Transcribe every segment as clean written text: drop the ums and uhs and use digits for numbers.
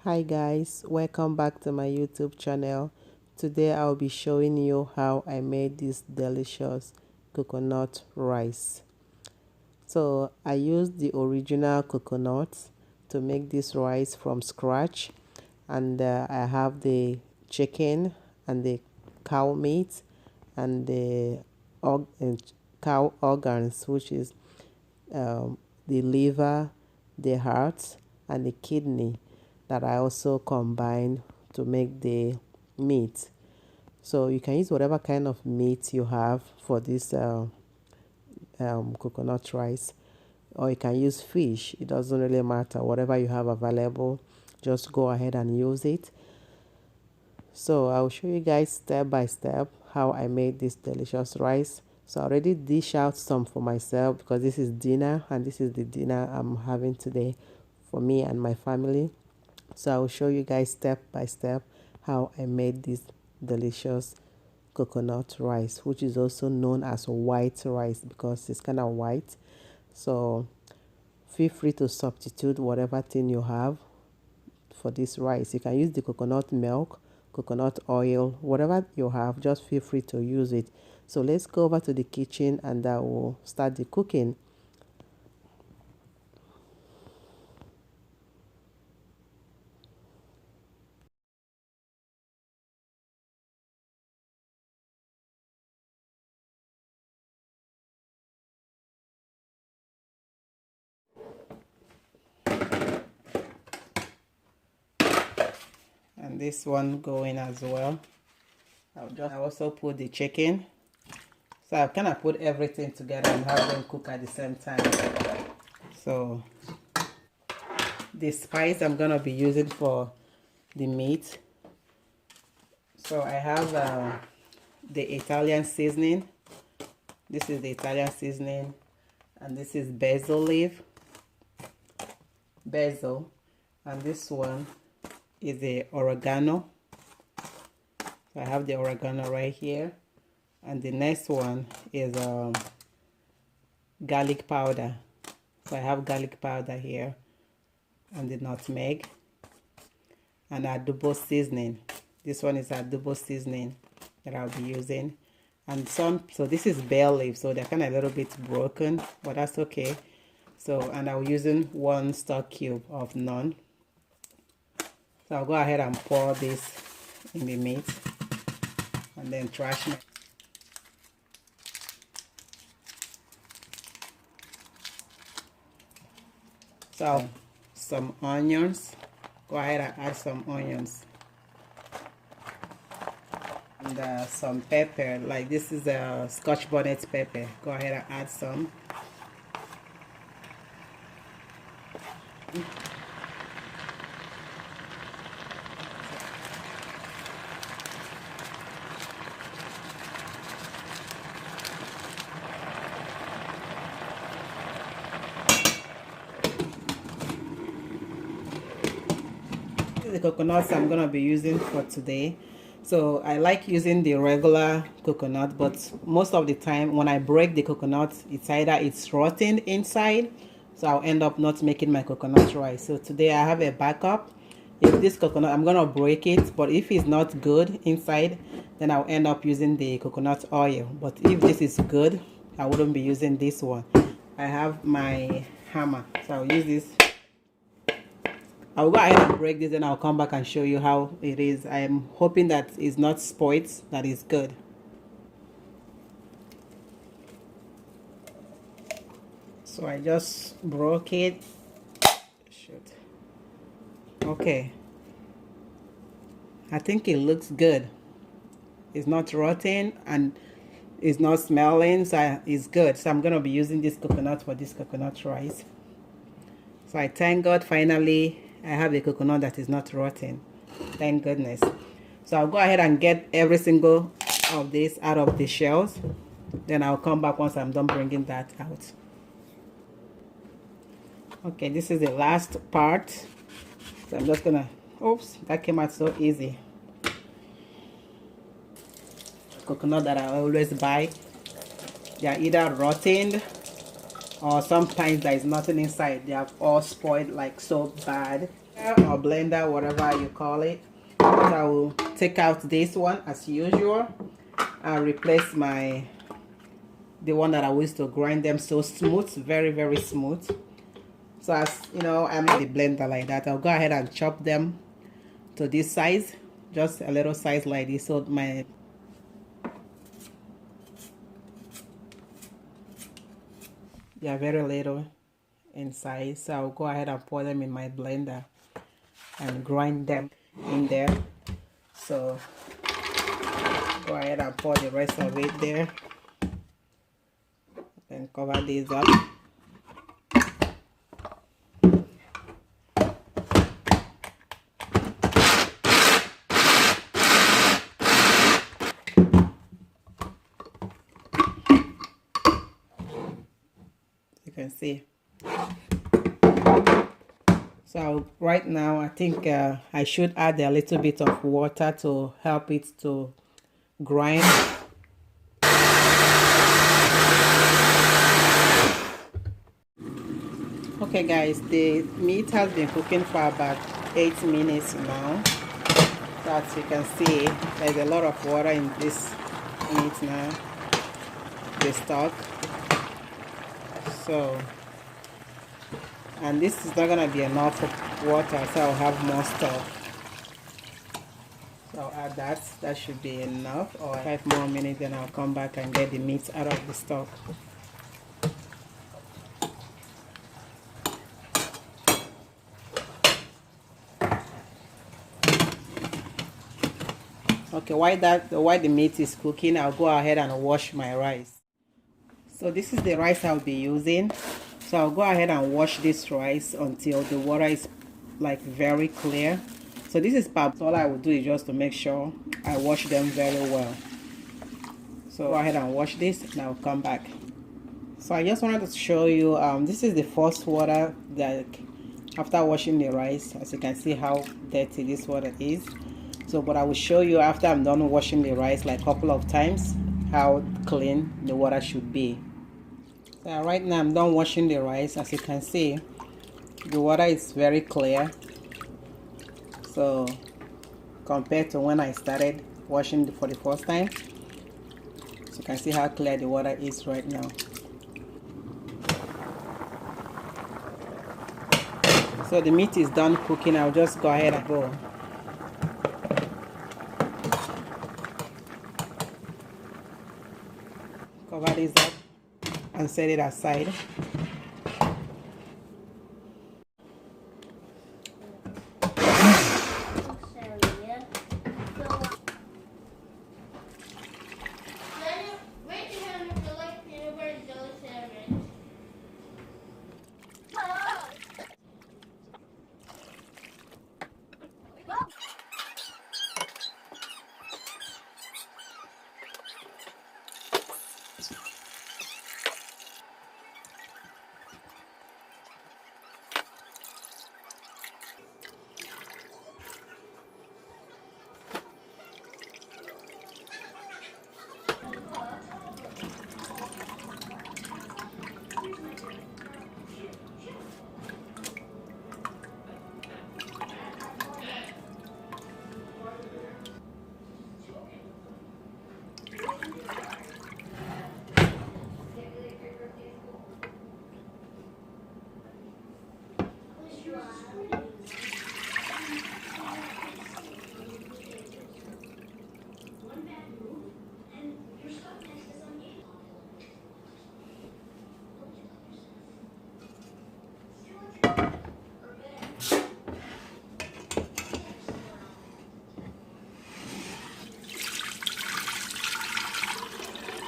Hi guys, welcome back to my YouTube channel. Today I'll be showing you how I made this delicious coconut rice. So I used the original coconut to make this rice from scratch, and I have the chicken and the cow meat and the cow organs, which is the liver, the heart, and the kidney that I also combine to make the meat. So you can use whatever kind of meat you have for this coconut rice, or you can use fish. It doesn't really matter. Whatever you have available, just go ahead and use it. So I'll show you guys step by step how I made this delicious rice. So I already dish out some for myself because this is dinner, and this is the dinner I'm having today for me and my family. So I will show you guys step by step how I made this delicious coconut rice, which is also known as white rice because it's kind of white. So feel free to substitute whatever thing you have for this rice. You can use the coconut milk, coconut oil, whatever you have, just feel free to use it. So let's go over to the kitchen and I will start the cooking. And this one going as well. I also put the chicken. So I've kind of put everything together and have them cook at the same time. So the spice I'm gonna be using for the meat. So I have the Italian seasoning. This is the Italian seasoning, and this is basil leaf, basil, and this one is the oregano. So I have the oregano right here, and the next one is garlic powder. So I have garlic powder here, and the nutmeg, and adobo seasoning. This one is adobo seasoning that I'll be using, and some. So this is bay leaf, so they're kind of a little bit broken, but that's okay. So, and I'm using 1 stock cube of naan. So I'll go ahead and pour this in the meat, and then trash my. So some onions. Go ahead and add some onions. And some pepper, like this is a Scotch bonnet pepper. Go ahead and add some. The coconuts I'm gonna be using for today. So I like using the regular coconut, but most of the time when I break the coconut, it's either it's rotten inside, so I'll end up not making my coconut rice. So today I have a backup. If this coconut, I'm gonna break it, but if it's not good inside, then I'll end up using the coconut oil. But if this is good, I wouldn't be using this one. I have my hammer, so I'll use this. I'll go ahead and break this and I'll come back and show you how it is. I am hoping that it's not spoiled, that is good. So I just broke it. Shoot. Okay. I think it looks good. It's not rotten and it's not smelling, so it's good. So I'm going to be using this coconut for this coconut rice. So I thank God finally I have a coconut that is not rotten. Thank goodness. So I'll go ahead and get every single of this out of the shells. Then I'll come back once I'm done bringing that out. Okay, this is the last part. So I'm just gonna, oops, that came out so easy. Coconut that I always buy, they are either rotten or sometimes there is nothing inside. They have all spoiled like so bad. or blender, whatever you call it. So I will take out this one as usual and replace the one that I used to grind them so smooth, very smooth. So as you know, I'm the blender like that. I'll go ahead and chop them to this size, just a little size like this. So they are very little in size. So I'll go ahead and pour them in my blender and grind them in there. So go ahead and pour the rest of it there and cover these up. You can see. So right now I think I should add a little bit of water to help it to grind. Okay guys, the meat has been cooking for about 8 minutes now. So as you can see, there's a lot of water in this meat now, the stock. So, and this is not gonna be enough water, so I'll have more stuff. So I'll add that. That should be enough. Or 5 more minutes, then I'll come back and get the meat out of the stock. Okay, while the meat is cooking, I'll go ahead and wash my rice. So this is the rice I'll be using. So I'll go ahead and wash this rice until the water is like very clear. So this is part. So all I will do is just to make sure I wash them very well. So go ahead and wash this and I'll come back. So I just wanted to show you, this is the first water that after washing the rice. As you can see how dirty this water is. So but I will show you after I'm done washing the rice like a couple of times how clean the water should be. So right now I'm done washing the rice. As you can see, the water is very clear. So compared to when I started washing for the first time, so you can see how clear the water is right now. So the meat is done cooking. I'll just go ahead and go. Cover this up and set it aside.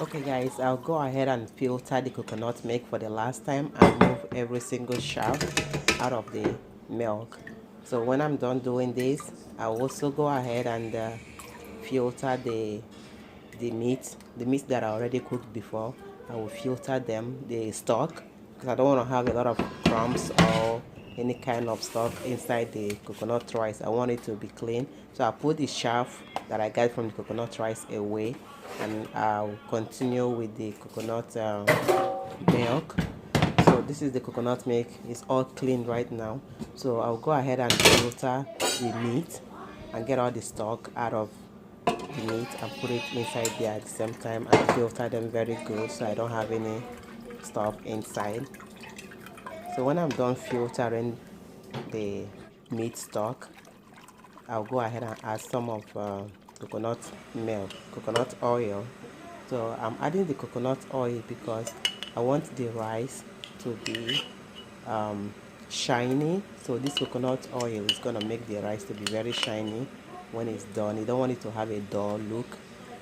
Okay guys, I'll go ahead and filter the coconut milk for the last time and move every single shaft out of the milk. So when I'm done doing this, I'll also go ahead and filter the meat that I already cooked before. I will filter them, the stock, because I don't want to have a lot of crumbs or any kind of stock inside the coconut rice. I want it to be clean. So I'll put the shaft that I got from the coconut rice away, and I'll continue with the coconut milk. So this this is the coconut milk. It's all clean right now, so I'll go ahead and filter the meat and get all the stock out of the meat and put it inside there at the same time and filter them very good so I don't have any stuff inside. So when I'm done filtering the meat stock, I'll go ahead and add some of coconut milk, coconut oil. So I'm adding the coconut oil because I want the rice to be shiny. So this coconut oil is going to make the rice to be very shiny when it's done. You don't want it to have a dull look.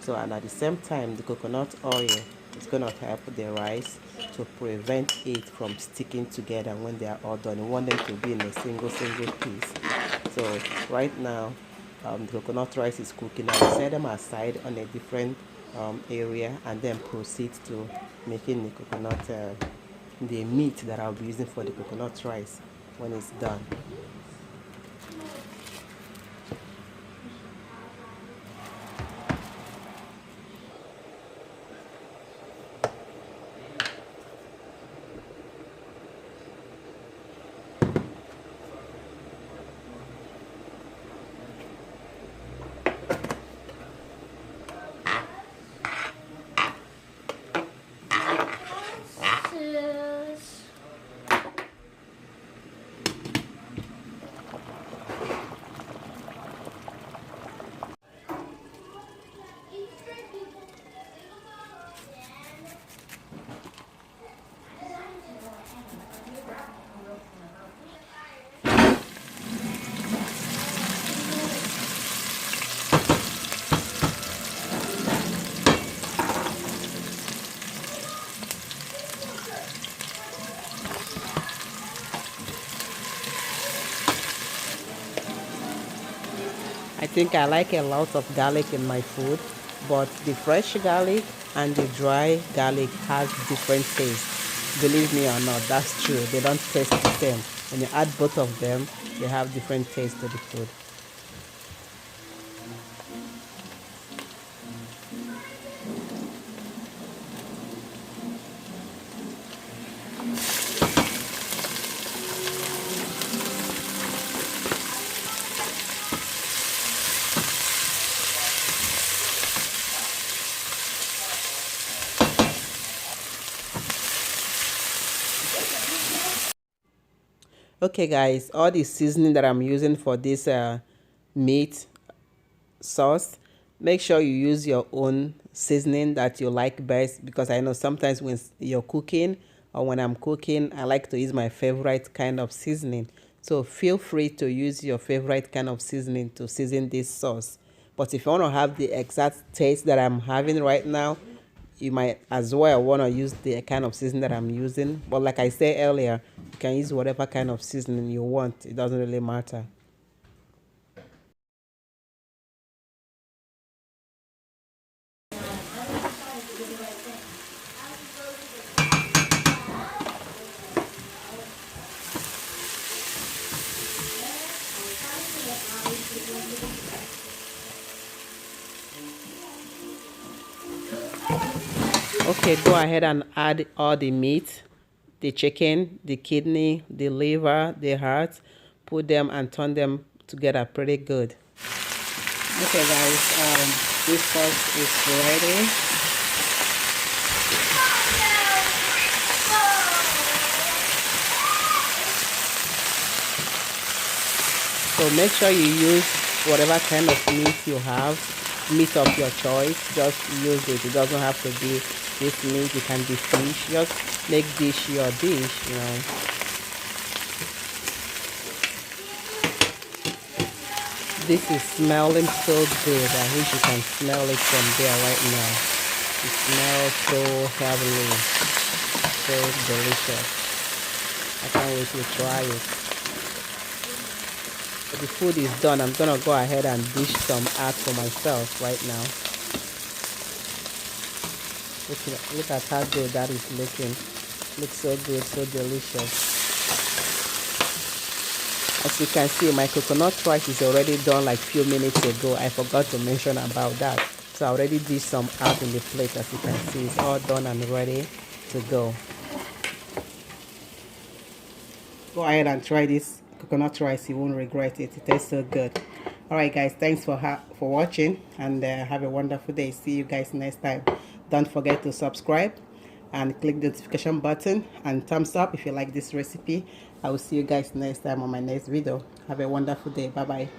So, and at the same time, the coconut oil is going to help the rice to prevent it from sticking together when they are all done. You want them to be in a single piece. So right now, the coconut rice is cooking. I will set them aside on a different area and then proceed to making the coconut, the meat that I'll be using for the coconut rice when it's done. I think I like a lot of garlic in my food, but the fresh garlic and the dry garlic has different taste. Believe me or not, that's true. They don't taste the same. When you add both of them, they have different taste to the food. Okay guys, all the seasoning that I'm using for this meat sauce, make sure you use your own seasoning that you like best, because I know sometimes when you're cooking or when I'm cooking, I like to use my favorite kind of seasoning. So feel free to use your favorite kind of seasoning to season this sauce. But if you want to have the exact taste that I'm having right now, you might as well want to use the kind of seasoning that I'm using. But like I said earlier, you can use whatever kind of seasoning you want. It doesn't really matter. Okay, go ahead and add all the meat, the chicken, the kidney, the liver, the heart. Put them and turn them together pretty good. Okay guys, this sauce is ready. So make sure you use whatever kind of meat you have, meat of your choice. Just use it. It doesn't have to be this meat. It can be fish. Just make dish your dish, you know. This is smelling so good. I wish you can smell it from there right now. It smells so heavenly, so delicious. I can't wait to try it. The food is done. I'm gonna go ahead and dish some out for myself right now. Look at how good that is looking. Looks so good, so delicious. As you can see, my coconut rice is already done like a few minutes ago. I forgot to mention about that. So I already dished some out in the plate. As you can see, it's all done and ready to go. go ahead and try this coconut rice. You won't regret it. It tastes so good. All right, guys, thanks for watching, and have a wonderful day. See you guys next time. Don't forget to subscribe and click the notification button and thumbs up if you like this recipe. I will see you guys next time on my next video. Have a wonderful day. Bye bye.